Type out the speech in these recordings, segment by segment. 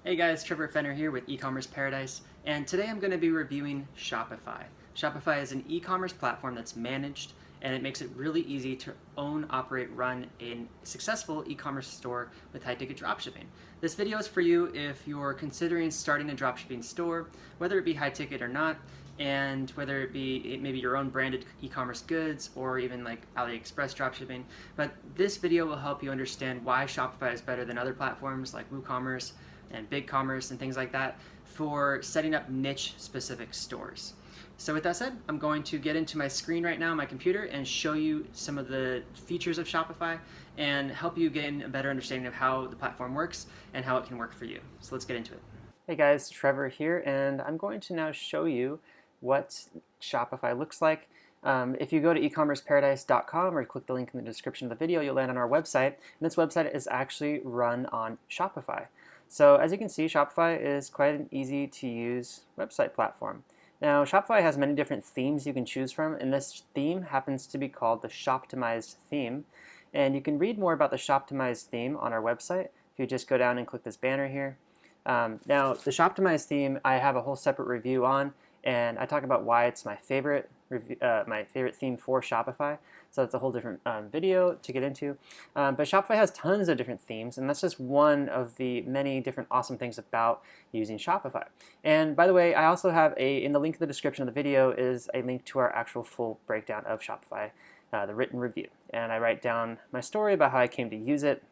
Hey guys, Trevor Fenner here with eCommerce Paradise, and today I'm going to be reviewing Shopify. Shopify is an e-commerce platform that's managed, and it makes it really easy to own, operate, run a successful e-commerce store with high-ticket dropshipping. This video is for you if you're considering starting a dropshipping store, whether it be high-ticket or not, and whether it be maybe your own branded e-commerce goods or even like AliExpress dropshipping. But this video will help you understand why Shopify is better than other platforms like WooCommerce and BigCommerce and things like that for setting up niche specific stores. So with that said, I'm going to get into my screen right now on my computer and show you some of the features of Shopify and help you gain a better understanding of how the platform works and how it can work for you. So let's get into it. Hey guys, Trevor here, and I'm going to now show you what Shopify looks like. If you go to ecommerceparadise.com or click the link in the description of the video, you'll land on our website, and this website is actually run on Shopify. So as you can see, Shopify is quite an easy to use website platform. Now, Shopify has many different themes you can choose from, and this theme happens to be called the Shoptimized theme. And you can read more about the Shoptimized theme on our website if you just go down and click this banner here. Now, the Shoptimized theme I have a whole separate review on, and I talk about why it's my favorite theme for Shopify. So that's a whole different video to get into. But Shopify has tons of different themes, and that's just one of the many different awesome things about using Shopify. And by the way, I also have in the link in the description of the video is a link to our actual full breakdown of Shopify, the written review. And I write down my story about how I came to use it,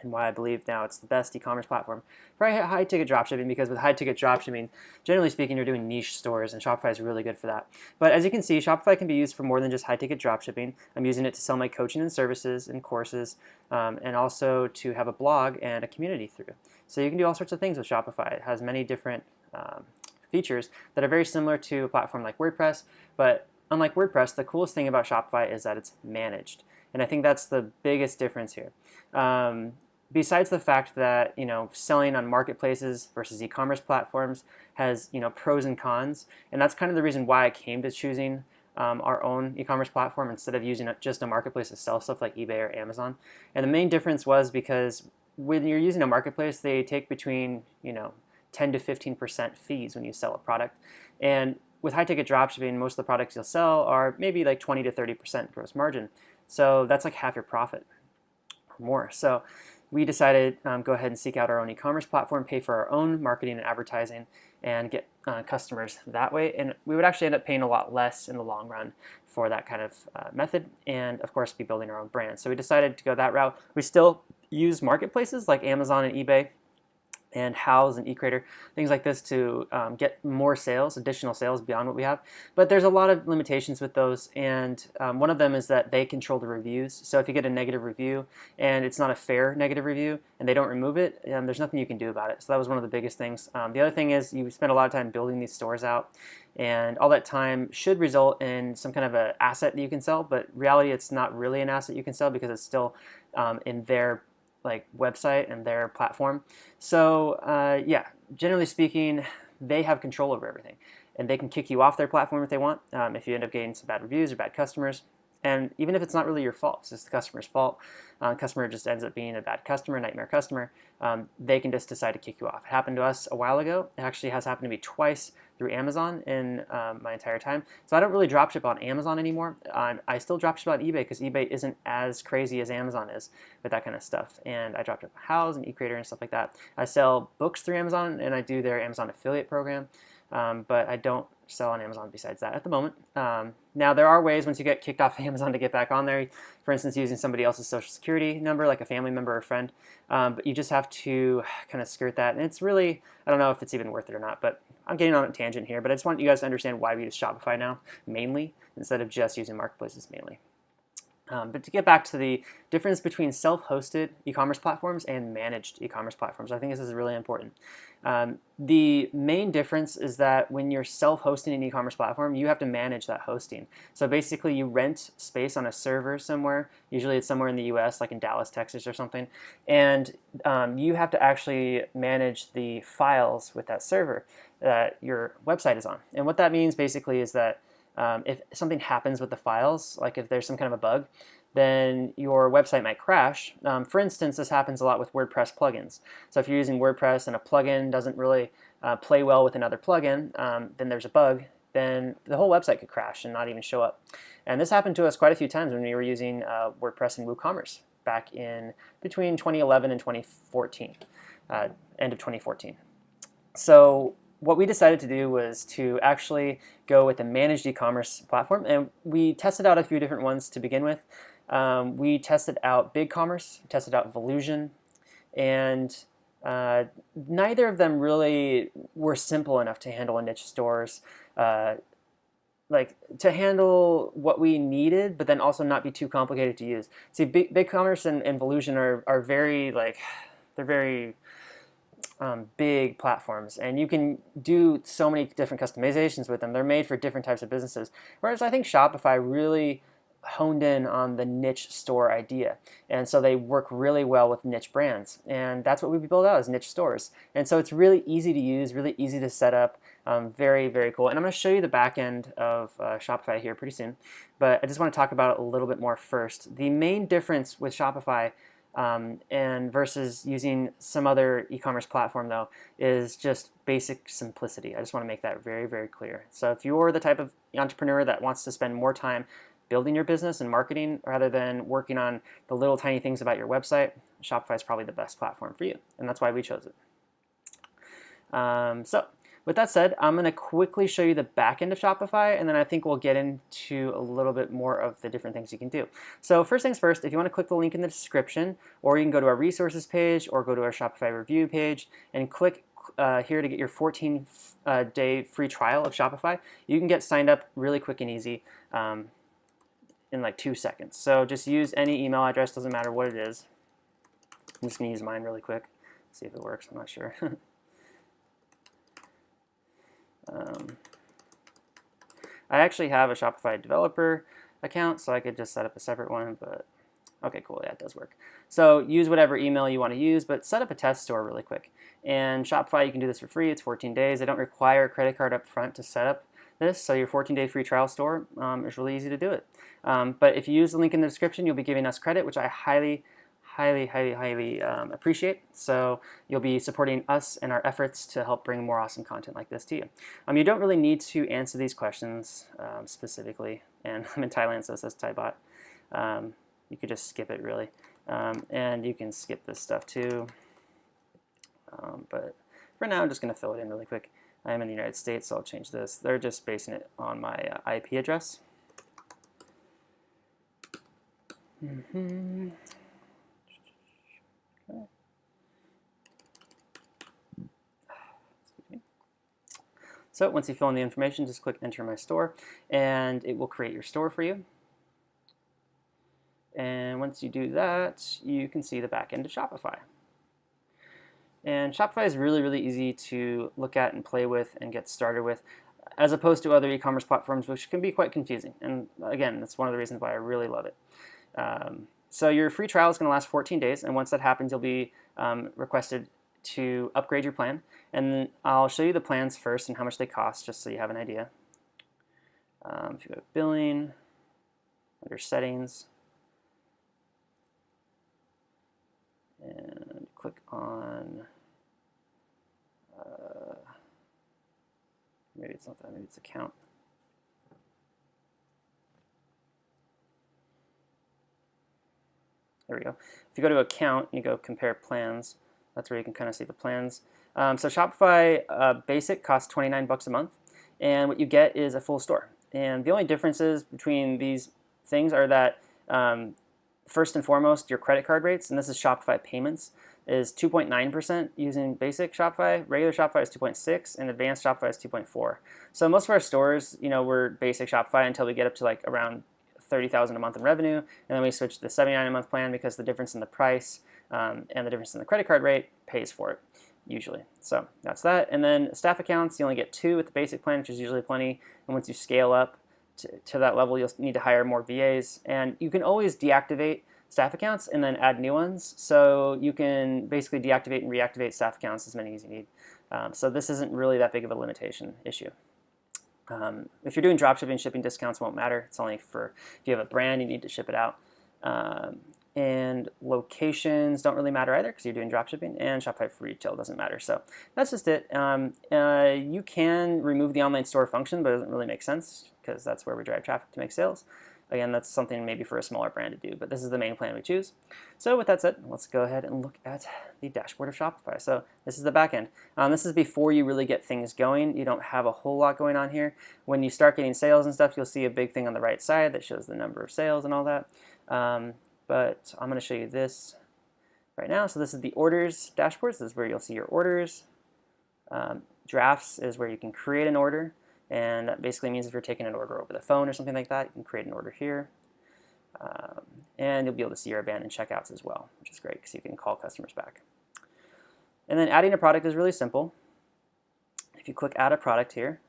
and why I believe now it's the best e-commerce platform for high-ticket dropshipping, because with high-ticket dropshipping, generally speaking, you're doing niche stores, and Shopify is really good for that. But as you can see, Shopify can be used for more than just high-ticket dropshipping. I'm using it to sell my coaching and services and courses, and also to have a blog and a community through. So you can do all sorts of things with Shopify. It has many different features that are very similar to a platform like WordPress, but unlike WordPress, the coolest thing about Shopify is that it's managed. And I think that's the biggest difference here. Besides the fact that selling on marketplaces versus e-commerce platforms has pros and cons, and that's kind of the reason why I came to choosing our own e-commerce platform instead of using just a marketplace to sell stuff like eBay or Amazon. And the main difference was because when you're using a marketplace, they take between 10 to 15% fees when you sell a product, and with high-ticket dropshipping, most of the products you'll sell are maybe like 20 to 30% gross margin. So that's like half your profit or more. So we decided go ahead and seek out our own e-commerce platform, pay for our own marketing and advertising, and get customers that way. And we would actually end up paying a lot less in the long run for that kind of method, and of course be building our own brand. So we decided to go that route. We still use marketplaces like Amazon and eBay and Houzz and eCreator, things like this to get more sales, additional sales beyond what we have. But there's a lot of limitations with those, and one of them is that they control the reviews. So if you get a negative review and it's not a fair negative review and they don't remove it, there's nothing you can do about it. So that was one of the biggest things. The other thing is you spend a lot of time building these stores out, and all that time should result in some kind of an asset that you can sell, but reality it's not really an asset you can sell because it's still in their website and their platform. So yeah, generally speaking, they have control over everything, and they can kick you off their platform if they want, if you end up getting some bad reviews or bad customers. And even if it's not really your fault, it's just the customer's fault, customer just ends up being a bad customer, nightmare customer, they can just decide to kick you off. It happened to us a while ago. It actually has happened to me twice through Amazon in my entire time. So I don't really dropship on Amazon anymore. I still dropship on eBay because eBay isn't as crazy as Amazon is with that kind of stuff. And I dropship Houzz and eCreator and stuff like that. I sell books through Amazon, and I do their Amazon affiliate program, but I don't sell on Amazon besides that at the moment. Now there are ways once you get kicked off Amazon to get back on there, for instance using somebody else's social security number like a family member or friend, but you just have to kind of skirt that, and it's really, I don't know if it's even worth it or not, but I'm getting on a tangent here, but I just want you guys to understand why we use Shopify now mainly instead of just using marketplaces mainly. But to get back to the difference between self-hosted e-commerce platforms and managed e-commerce platforms, I think this is really important. The main difference is that when you're self-hosting an e-commerce platform, you have to manage that hosting. So basically you rent space on a server somewhere, usually it's somewhere in the US, like in Dallas, Texas or something, and you have to actually manage the files with that server that your website is on. And what that means basically is that if something happens with the files, like if there's some kind of a bug, then your website might crash. For instance, this happens a lot with WordPress plugins. So if you're using WordPress and a plugin doesn't really play well with another plugin, then there's a bug, then the whole website could crash and not even show up. And this happened to us quite a few times when we were using WordPress and WooCommerce back in between 2011 and 2014, end of 2014. So what we decided to do was to actually go with a managed e-commerce platform, and we tested out a few different ones to begin with. We tested out BigCommerce, tested out Volusion, and neither of them really were simple enough to handle in niche stores, like to handle what we needed, but then also not be too complicated to use. See, BigCommerce and Volusion are very they're very big platforms, and you can do so many different customizations with them. They're made for different types of businesses. Whereas I think Shopify really honed in on the niche store idea, and so they work really well with niche brands, and that's what we build out as niche stores. And so it's really easy to use, really easy to set up, very, very cool. And I'm going to show you the back end of Shopify here pretty soon, but I just want to talk about it a little bit more first. The main difference with Shopify and versus using some other e-commerce platform, though, is just basic simplicity. I just want to make that very, very clear. So if you're the type of entrepreneur that wants to spend more time building your business and marketing rather than working on the little tiny things about your website, Shopify is probably the best platform for you, and that's why we chose it. So with that said, I'm going to quickly show you the back end of Shopify, and then I think we'll get into a little bit more of the different things you can do. So first things first, if you want to click the link in the description, or you can go to our resources page or go to our Shopify review page and click here to get your 14-day free trial of Shopify. You can get signed up really quick and easy in like 2 seconds. So just use any email address, doesn't matter what it is. I'm just going to use mine really quick, see if it works, I'm not sure. I actually have a Shopify developer account, so I could just set up a separate one, but okay, cool, yeah, it does work. So use whatever email you want to use, but set up a test store really quick. And Shopify, you can do this for free, it's 14 days. They don't require a credit card up front to set up this, so your 14-day free trial store is really easy to do it. But if you use the link in the description, you'll be giving us credit, which I highly appreciate. So you'll be supporting us and our efforts to help bring more awesome content like this to you. You don't really need to answer these questions specifically, and I'm in Thailand, so it says Thai bot. You could just skip it really, and you can skip this stuff too. But for now, I'm just going to fill it in really quick. I am in the United States, so I'll change this. They're just basing it on my IP address. Okay. So once you fill in the information, just click Enter My Store, and it will create your store for you. And once you do that, you can see the back end of Shopify. And Shopify is really, really easy to look at and play with and get started with, as opposed to other e-commerce platforms, which can be quite confusing. And again, that's one of the reasons why I really love it. So your free trial is going to last 14 days, and once that happens, you'll be requested to upgrade your plan. And then I'll show you the plans first and how much they cost, just so you have an idea. If you go to billing, under settings, and click on, maybe it's not that, maybe it's account. There we go. If you go to account, you go compare plans. That's where you can kind of see the plans. So Shopify Basic costs $29 a month, and what you get is a full store. And the only differences between these things are that first and foremost, your credit card rates, and this is Shopify payments, is 2.9% using basic Shopify. Regular Shopify is 2.6, and advanced Shopify is 2.4. So most of our stores, we're basic Shopify until we get up to like around $30,000 a month in revenue, and then we switch to the $79 a month plan because the difference in the price and the difference in the credit card rate pays for it usually. So that's that. And then staff accounts, you only get 2 with the basic plan, which is usually plenty. And once you scale up to that level, you'll need to hire more VAs. And you can always deactivate staff accounts and then add new ones. So you can basically deactivate and reactivate staff accounts as many as you need. So this isn't really that big of a limitation issue. If you're doing dropshipping, shipping discounts won't matter. It's only for if you have a brand, you need to ship it out. And locations don't really matter either because you're doing dropshipping, and Shopify for retail doesn't matter. So that's just it. You can remove the online store function, but it doesn't really make sense because that's where we drive traffic to make sales. Again, that's something maybe for a smaller brand to do, but this is the main plan we choose. So with that said, let's go ahead and look at the dashboard of Shopify. So this is the back end. This is before you really get things going. You don't have a whole lot going on here. When you start getting sales and stuff, you'll see a big thing on the right side that shows the number of sales and all that. But I'm going to show you this right now. So this is the orders dashboard. So this is where you'll see your orders. Drafts is where you can create an order. And that basically means if you're taking an order over the phone or something like that, you can create an order here. And you'll be able to see your abandoned checkouts as well, which is great because you can call customers back. And then adding a product is really simple. If you click add a product here,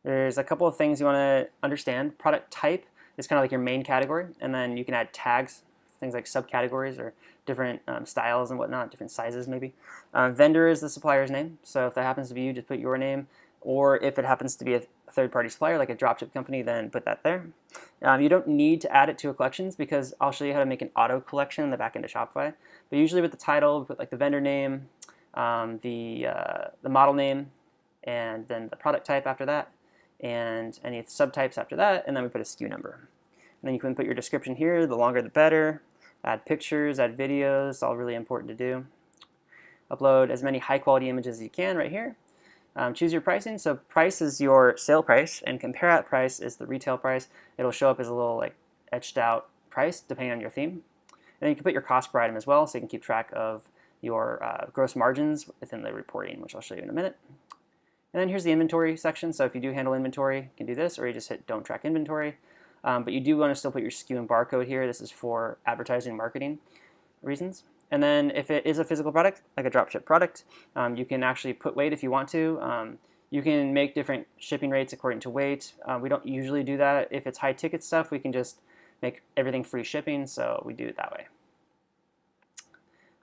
there's a couple of things you want to understand. Product type is kind of like your main category, and then you can add tags, things like subcategories or different styles and whatnot, different sizes maybe. Vendor is the supplier's name, so if that happens to be you, just put your name, or if it happens to be a third-party supplier like a dropship company, then put that there. You don't need to add it to a collections because I'll show you how to make an auto collection in the back end of Shopify. But usually with the title, put like the vendor name, the model name, and then the product type after that, and any subtypes after that, and then we put a SKU number. And then you can put your description here, the longer the better. Add pictures, add videos, all really important to do. Upload as many high-quality images as you can right here. Choose your pricing. So price is your sale price, and compare at price is the retail price. It'll show up as a little like etched out price depending on your theme. And then you can put your cost per item as well, so you can keep track of your gross margins within the reporting, which I'll show you in a minute. And then here's the inventory section. So if you do handle inventory, you can do this, or you just hit don't track inventory. But you do want to still put your SKU and barcode here. This is for advertising and marketing reasons. And then if it is a physical product, like a dropship product, you can actually put weight if you want to. You can make different shipping rates according to weight. We don't usually do that. If it's high ticket stuff, we can just make everything free shipping, so we do it that way.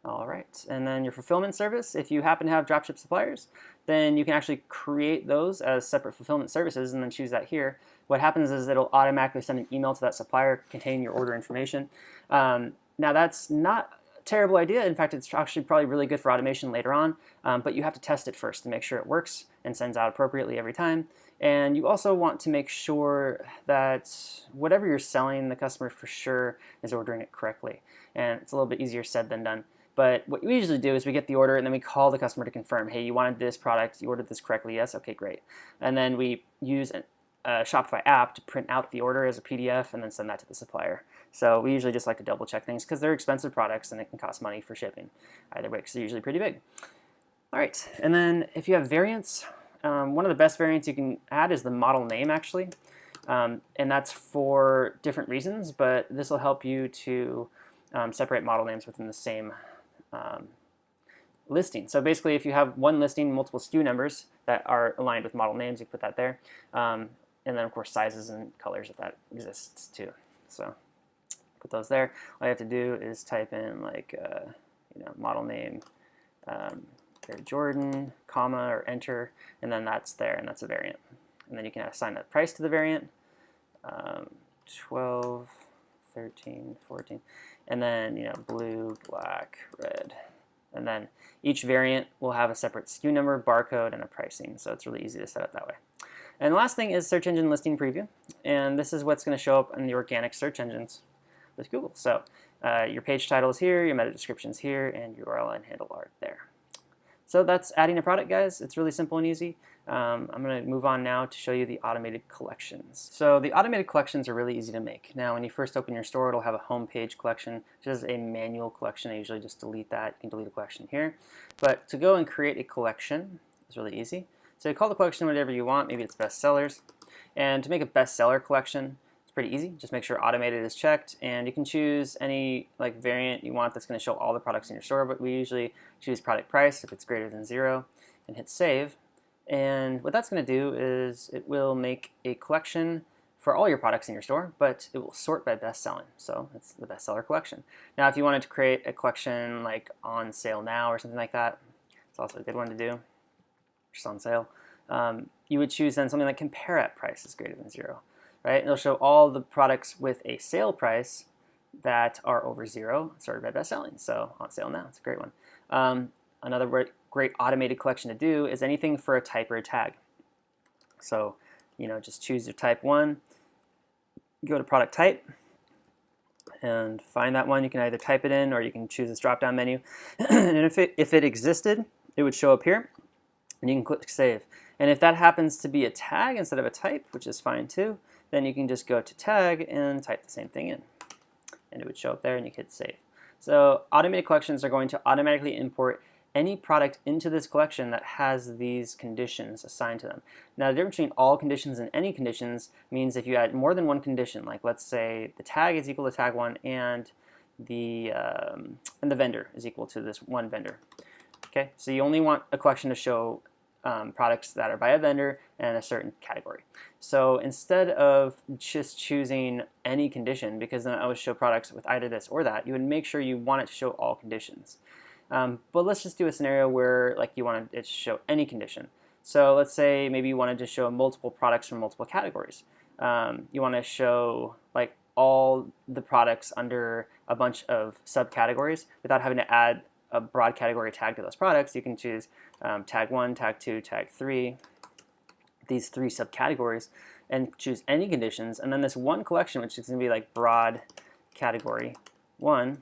All right, and then your fulfillment service, if you happen to have dropship suppliers, then you can actually create those as separate fulfillment services and then choose that here. What happens is it'll automatically send an email to that supplier containing your order information. Now that's not a terrible idea. In fact, it's actually probably really good for automation later on, but you have to test it first to make sure it works and sends out appropriately every time. And you also want to make sure that whatever you're selling, the customer for sure is ordering it correctly. And it's a little bit easier said than done. But what we usually do is we get the order and then we call the customer to confirm, hey, you wanted this product, you ordered this correctly, yes, okay, great. And then we use a Shopify app to print out the order as a PDF and then send that to the supplier. So we usually just like to double check things because they're expensive products and it can cost money for shipping either way because they're usually pretty big. All right, and then if you have variants, one of the best variants you can add is the model name actually. And that's for different reasons, but this will help you to separate model names within the same listing. So basically, if you have one listing, multiple SKU numbers that are aligned with model names, you put that there. And then, of course, sizes and colors if that exists too. So put those there. All you have to do is type in like, model name, Air Jordan, comma, or enter, and then that's there, and that's a variant. And then you can assign that price to the variant, 12, 13, 14. And then, blue, black, red. And then each variant will have a separate SKU number, barcode, and a pricing. So it's really easy to set up that way. And the last thing is search engine listing preview. And this is what's going to show up in the organic search engines with Google. So your page title is here, your meta description is here, and your URL and handle are there. So that's adding a product, guys. It's really simple and easy. I'm going to move on now to show you the automated collections. So the automated collections are really easy to make. Now, when you first open your store, it'll have a home page collection, which is a manual collection. I usually just delete that. You can delete a collection here. But to go and create a collection is really easy. So you call the collection whatever you want. Maybe it's bestsellers. And to make a bestseller collection, it's pretty easy. Just make sure automated is checked, and you can choose any variant you want that's going to show all the products in your store, but we usually choose product price if it's greater than 0 and hit save. And what that's going to do is it will make a collection for all your products in your store, but it will sort by best selling. So it's the bestseller collection. Now, if you wanted to create a collection like on sale now or something like that, it's also a good one to do, just on sale. You would choose then something like compare at price is greater than 0. right? It'll show all the products with a sale price that are over 0, sorted by best selling. So on sale now, it's a great one. Another great automated collection to do is anything for a type or a tag. So, just choose your type 1, go to product type, and find that one. You can either type it in or you can choose this drop-down menu. And if it existed, it would show up here, and you can click save. And if that happens to be a tag instead of a type, which is fine too, then you can just go to tag and type the same thing in, and it would show up there, and you hit save. So automated collections are going to automatically import any product into this collection that has these conditions assigned to them. Now, the difference between all conditions and any conditions means if you add more than one condition, like let's say the tag is equal to tag 1 and the vendor is equal to this one vendor. Okay, so you only want a collection to show products that are by a vendor and a certain category. So instead of just choosing any condition, because then I would show products with either this or that, you would make sure you want it to show all conditions. But let's just do a scenario where you want it to show any condition. So let's say maybe you wanted to show multiple products from multiple categories. You want to show all the products under a bunch of subcategories without having to add a broad category tag to those products. You can choose tag 1, tag 2, tag 3, these 3 subcategories, and choose any conditions. And then this one collection, which is going to be broad category 1,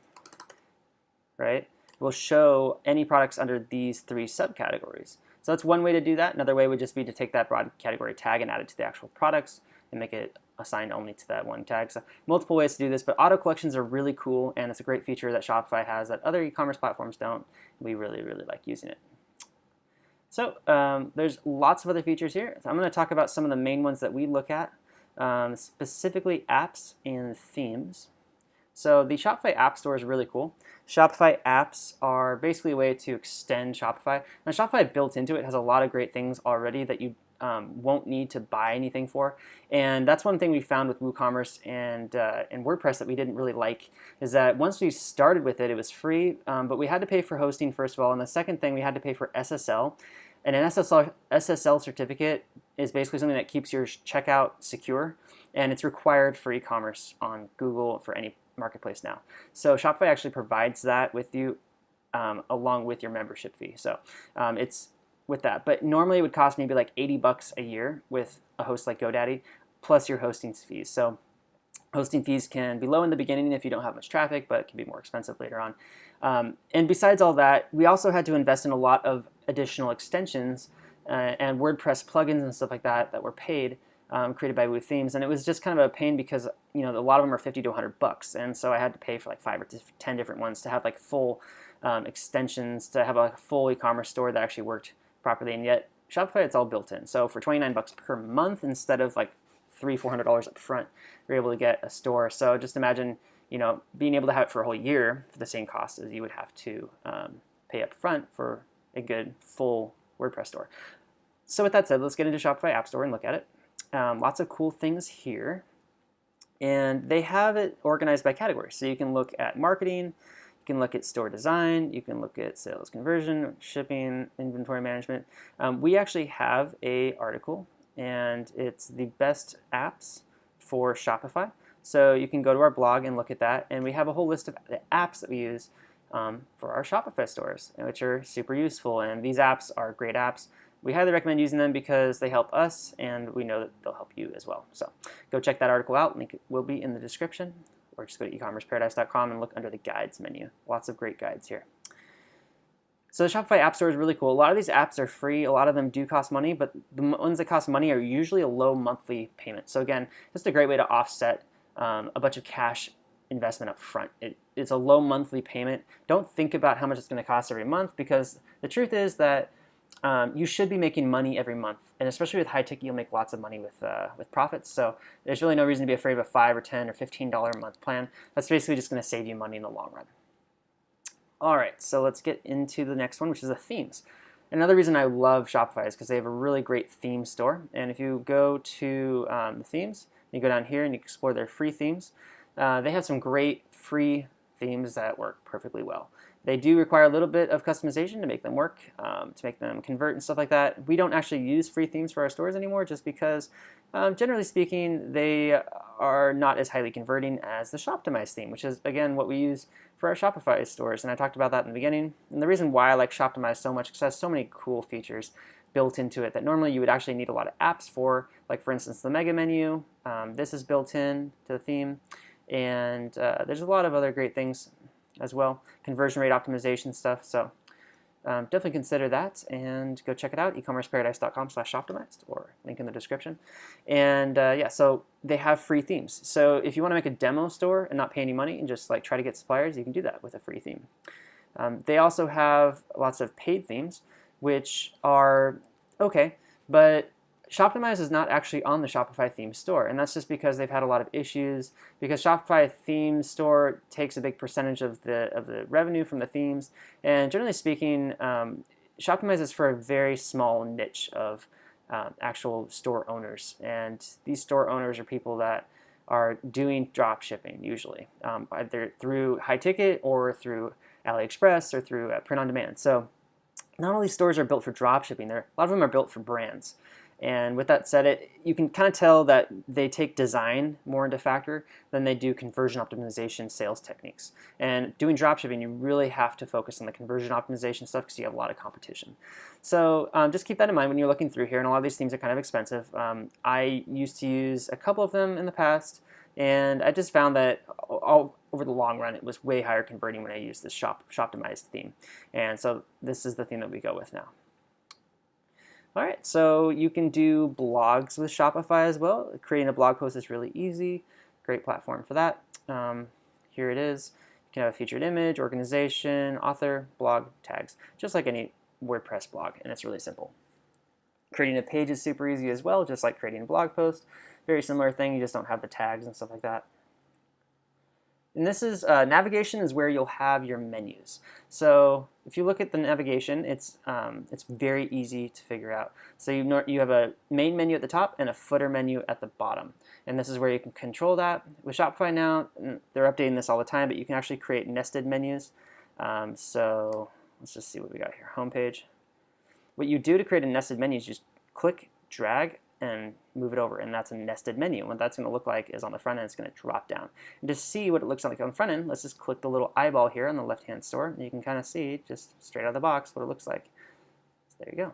right, will show any products under these 3 subcategories. So that's one way to do that. Another way would just be to take that broad category tag and add it to the actual products and make it assigned only to that one tag. So multiple ways to do this, but auto collections are really cool, and it's a great feature that Shopify has that other e-commerce platforms don't. We really, really like using it. So there's lots of other features here. So I'm going to talk about some of the main ones that we look at, specifically apps and themes. So the Shopify App Store is really cool. Shopify apps are basically a way to extend Shopify. Now, Shopify built into it has a lot of great things already that you won't need to buy anything for. And that's one thing we found with WooCommerce and WordPress that we didn't really like, is that once we started with it, it was free, but we had to pay for hosting first of all. And the second thing, we had to pay for SSL. And an SSL certificate is basically something that keeps your checkout secure, and it's required for e-commerce on Google for any marketplace now. So Shopify actually provides that with you along with your membership fee. So it's with that. But normally it would cost maybe $80 a year with a host like GoDaddy, plus your hosting fees. So hosting fees can be low in the beginning if you don't have much traffic, but it can be more expensive later on. And besides all that, we also had to invest in a lot of additional extensions and WordPress plugins and stuff like that that were paid, created by Woo Themes, and it was just kind of a pain because a lot of them are $50 to $100, and so I had to pay for 5 or 10 different ones to have full extensions, to have a full e-commerce store that actually worked properly. And yet Shopify, it's all built in. So for $29 per month instead of $300-400 up front, you're able to get a store. So just imagine being able to have it for a whole year for the same cost as you would have to pay up front for a good full WordPress store. So with that said, let's get into Shopify App Store and look at it. Lots of cool things here, and they have it organized by category. So you can look at marketing, you can look at store design, you can look at sales conversion, shipping, inventory management. We actually have an article, and it's the best apps for Shopify. So you can go to our blog and look at that, and we have a whole list of the apps that we use for our Shopify stores, which are super useful. And these apps are great apps. We highly recommend using them because they help us, and we know that they'll help you as well. So go check that article out. Link will be in the description, or just go to eCommerceParadise.com and look under the guides menu. Lots of great guides here. So the Shopify App Store is really cool. A lot of these apps are free. A lot of them do cost money, but the ones that cost money are usually a low monthly payment. So again, just a great way to offset a bunch of cash investment up front. It's a low monthly payment. Don't think about how much it's going to cost every month, because the truth is that you should be making money every month, and especially with high ticket, you'll make lots of money with profits. So there's really no reason to be afraid of a $5 or $10 or $15 a month plan. That's basically just going to save you money in the long run. All right, so let's get into the next one, which is the themes. Another reason I love Shopify is because they have a really great theme store. And if you go to the themes, you go down here and you explore their free themes. They have some great free themes that work perfectly well. They do require a little bit of customization to make them work, to make them convert and stuff like that. We don't actually use free themes for our stores anymore just because, generally speaking, they are not as highly converting as the Shoptimize theme, which is, again, what we use for our Shopify stores. And I talked about that in the beginning. And the reason why I like Shoptimize so much is because it has so many cool features built into it that normally you would actually need a lot of apps for, like for instance the mega menu. This is built in to the theme, and there's a lot of other great things as well, conversion rate optimization stuff. So definitely consider that and go check it out, ecommerceparadise.com/optimized, or link in the description. And yeah, so they have free themes. So if you want to make a demo store and not pay any money and just like try to get suppliers, you can do that with a free theme. They also have lots of paid themes, which are okay, but Shoptimize is not actually on the Shopify theme store, and that's just because they've had a lot of issues, because Shopify theme store takes a big percentage of the revenue from the themes, and generally speaking, Shoptimize is for a very small niche of actual store owners, and these store owners are people that are doing drop shipping usually, either through high ticket or through AliExpress or through print on demand. So not all these stores are built for drop shipping. A lot of them are built for brands. And with that said, you can kind of tell that they take design more into factor than they do conversion optimization sales techniques. And doing dropshipping, you really have to focus on the conversion optimization stuff because you have a lot of competition. So just keep that in mind when you're looking through here. And a lot of these themes are kind of expensive. I used to use a couple of them in the past, and I just found that over the long run, it was way higher converting when I used this Shoptimized theme. And so this is the theme that we go with now. All right, so you can do blogs with Shopify as well. Creating a blog post is really easy. Great platform for that. Here it is. You can have a featured image, organization, author, blog, tags, just like any WordPress blog, and it's really simple. Creating a page is super easy as well, just like creating a blog post. Very similar thing, you just don't have the tags and stuff like that. And this is navigation is where you'll have your menus. So if you look at the navigation, it's very easy to figure out. So you have a main menu at the top and a footer menu at the bottom. And this is where you can control that. With Shopify now, they're updating this all the time, but you can actually create nested menus. So let's just see what we got here. Homepage. What you do to create a nested menu is just click, drag, and move it over, and that's a nested menu. What that's going to look like is on the front end, it's going to drop down. And to see what it looks like on the front end, let's just click the little eyeball here on the left-hand store, and you can kind of see just straight out of the box what it looks like. So there you go.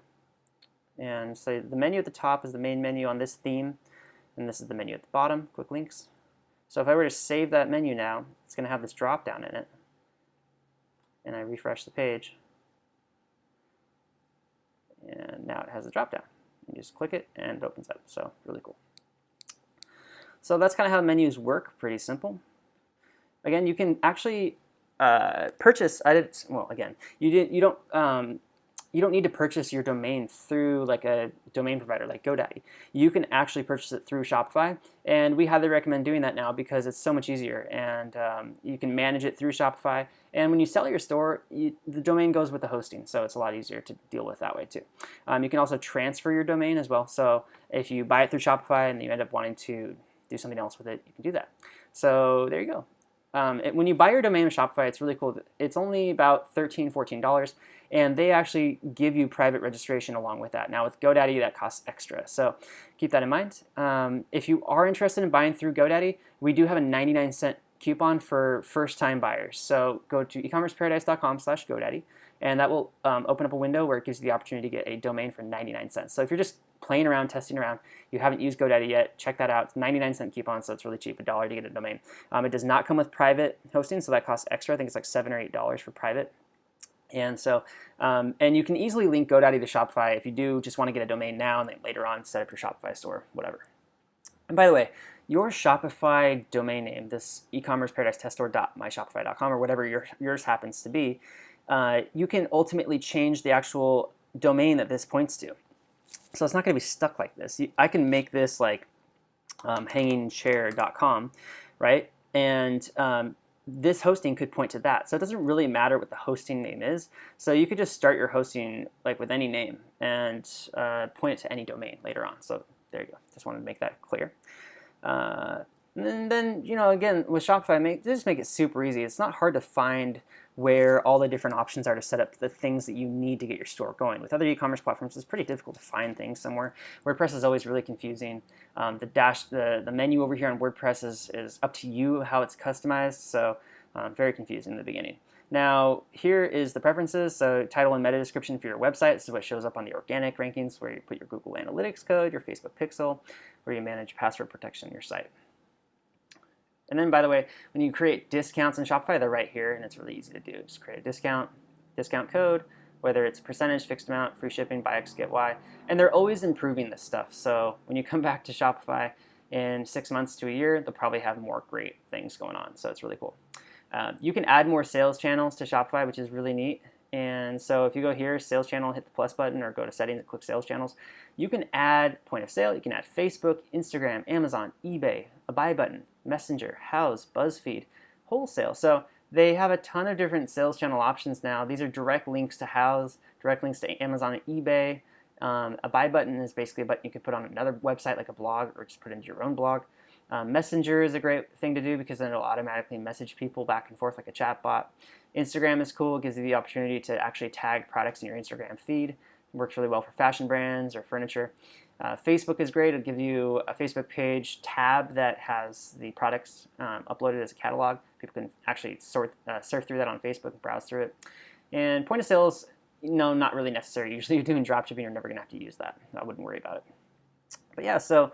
And so the menu at the top is the main menu on this theme, and this is the menu at the bottom, quick links. So if I were to save that menu now, it's going to have this drop down in it, and I refresh the page, and now it has a drop down. You just click it and it opens up. So really cool. So that's kind of how menus work. Pretty simple. Again, you can actually purchase. You don't need to purchase your domain through like a domain provider like GoDaddy. You can actually purchase it through Shopify, and we highly recommend doing that now because it's so much easier, and you can manage it through Shopify. And when you sell your store, the domain goes with the hosting, so it's a lot easier to deal with that way too. You can also transfer your domain as well. So if you buy it through Shopify and you end up wanting to do something else with it, you can do that. So there you go. When you buy your domain with Shopify, it's really cool. It's only about $13, $14, and they actually give you private registration along with that. Now with GoDaddy, that costs extra, so keep that in mind. If you are interested in buying through GoDaddy, we do have a 99-cent coupon for first-time buyers. So go to ecommerceparadise.com/GoDaddy, and that will open up a window where it gives you the opportunity to get a domain for 99 cents. So if you're just playing around, testing around, you haven't used GoDaddy yet, check that out. It's 99-cent coupon, so it's really cheap, $1 to get a domain. It does not come with private hosting, so that costs extra. I think it's like $7 or $8 for private. And so, and you can easily link GoDaddy to Shopify if you do just want to get a domain now and then later on set up your Shopify store, whatever. And by the way, your Shopify domain name, this ecommerceparadise.myshopify.com or whatever yours happens to be, you can ultimately change the actual domain that this points to. So it's not going to be stuck like this. I can make this like hangingchair.com, right? And this hosting could point to that. So it doesn't really matter what the hosting name is. So you could just start your hosting like with any name and point it to any domain later on. So there you go. Just wanted to make that clear. And then, you know, again, with Shopify, just make it super easy. It's not hard to find where all the different options are to set up the things that you need to get your store going. With other e-commerce platforms, it's pretty difficult to find things somewhere. WordPress is always really confusing. The menu over here on WordPress is up to you how it's customized, so very confusing in the beginning. Now, here is the preferences. So title and meta description for your website. This is what shows up on the organic rankings, where you put your Google Analytics code, your Facebook pixel, where you manage password protection on your site. And then, by the way, when you create discounts in Shopify, they're right here, and it's really easy to do. Just create a discount code, whether it's percentage, fixed amount, free shipping, buy X, get Y. And they're always improving this stuff. So when you come back to Shopify in 6 months to a year, they'll probably have more great things going on. So it's really cool. You can add more sales channels to Shopify, which is really neat. And so if you go here, sales channel, hit the plus button, or go to settings and click sales channels, you can add point of sale. You can add Facebook, Instagram, Amazon, eBay, a buy button, Messenger, Houzz, BuzzFeed, wholesale. So they have a ton of different sales channel options now. These are direct links to Houzz, direct links to Amazon and eBay. A buy button is basically a button you could put on another website like a blog, or just put into your own blog. Messenger is a great thing to do because then it'll automatically message people back and forth like a chat bot. Instagram is cool. It gives you the opportunity to actually tag products in your Instagram feed. It works really well for fashion brands or furniture. Facebook is great. It'll give you a Facebook page tab that has the products uploaded as a catalog. People can actually surf through that on Facebook and browse through it. And point of sale is, not really necessary. Usually you're doing dropshipping, you're never going to have to use that. I wouldn't worry about it. But yeah, so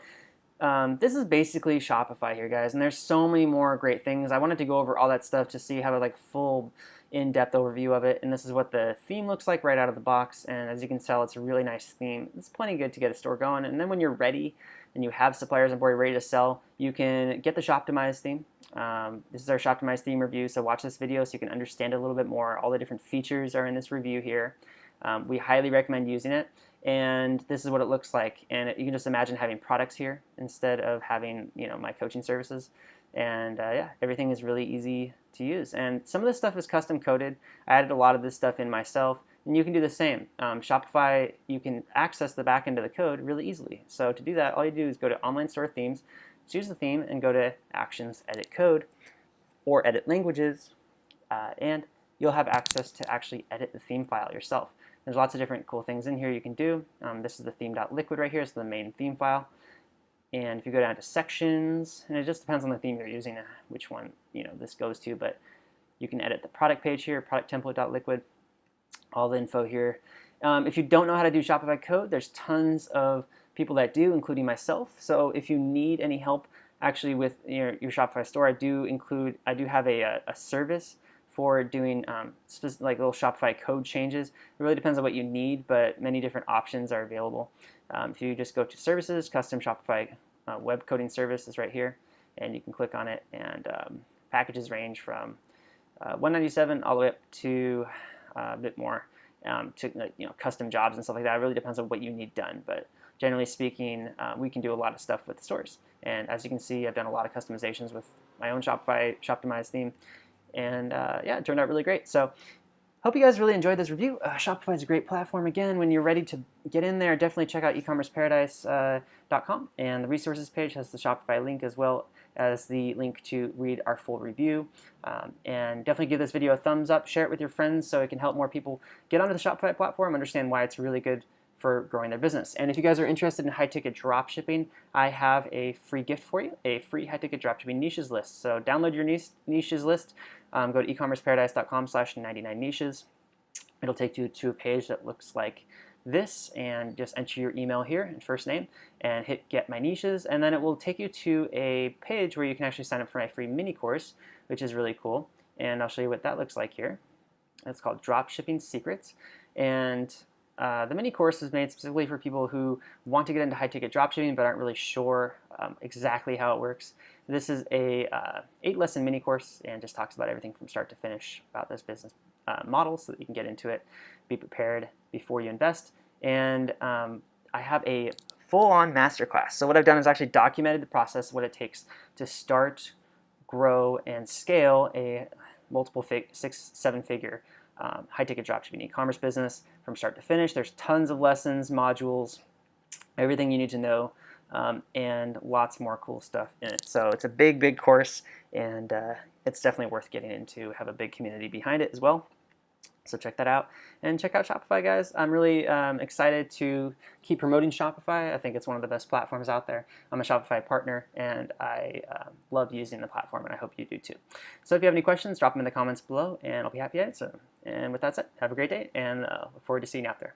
this is basically Shopify here, guys, and there's so many more great things. I wanted to go over all that stuff to see how full in-depth overview of it, and this is what the theme looks like right out of the box. And as you can tell, it's a really nice theme. It's plenty good to get a store going, and then when you're ready and you have suppliers on board ready to sell, you can get the Shoptimize theme. This is our Shoptimize theme review, so watch this video so you can understand it a little bit more. All the different features are in this review here. We highly recommend using it. And this is what it looks like. And you can just imagine having products here instead of having, my coaching services. And yeah, everything is really easy to use. And some of this stuff is custom coded. I added a lot of this stuff in myself, and you can do the same. Shopify, you can access the back end of the code really easily. So to do that, all you do is go to Online Store Themes, choose the theme, and go to Actions, Edit Code, or Edit Languages, and you'll have access to actually edit the theme file yourself. There's lots of different cool things in here you can do. This is the theme.liquid right here. It's the main theme file. And if you go down to sections, and it just depends on the theme you're using, which one this goes to, but you can edit the product page here, product template.liquid, all the info here. If you don't know how to do Shopify code, there's tons of people that do, including myself. So if you need any help actually with your Shopify store, I do have a service for doing little Shopify code changes. It really depends on what you need, but many different options are available. If you just go to Services, Custom Shopify Web Coding Service is right here, and you can click on it, and packages range from $197 all the way up to a bit more to custom jobs and stuff like that. It really depends on what you need done, but generally speaking, we can do a lot of stuff with stores. And as you can see, I've done a lot of customizations with my own Shoptimize theme. And yeah, it turned out really great. So hope you guys really enjoyed this review. Shopify is a great platform. Again, when you're ready to get in there, definitely check out eCommerceParadise.com. And the resources page has the Shopify link as well as the link to read our full review. And definitely give this video a thumbs up, share it with your friends so it can help more people get onto the Shopify platform, understand why it's really good for growing their business. And if you guys are interested in high-ticket dropshipping, I have a free gift for you, a free high-ticket dropshipping niches list. So download your niches list, go to eCommerceParadise.com/99niches. It'll take you to a page that looks like this, and just enter your email here and first name, and hit Get My Niches, and then it will take you to a page where you can actually sign up for my free mini course, which is really cool. And I'll show you what that looks like here. It's called Dropshipping Secrets, and the mini course is made specifically for people who want to get into high-ticket dropshipping but aren't really sure exactly how it works. This is a 8-lesson mini course and just talks about everything from start to finish about this business model so that you can get into it, be prepared before you invest. And I have a full-on masterclass. So what I've done is actually documented the process, what it takes to start, grow, and scale a multiple 6-7-figure high-ticket dropshipping e-commerce business from start to finish. There's tons of lessons, modules, everything you need to know, and lots more cool stuff in it. So it's a big, big course, and it's definitely worth getting into, have a big community behind it as well. So check that out, and check out Shopify, guys. I'm really excited to keep promoting Shopify. I think it's one of the best platforms out there. I'm a Shopify partner, and I love using the platform, and I hope you do too. So if you have any questions, drop them in the comments below, and I'll be happy to answer them. And with that said, have a great day, and look forward to seeing you out there.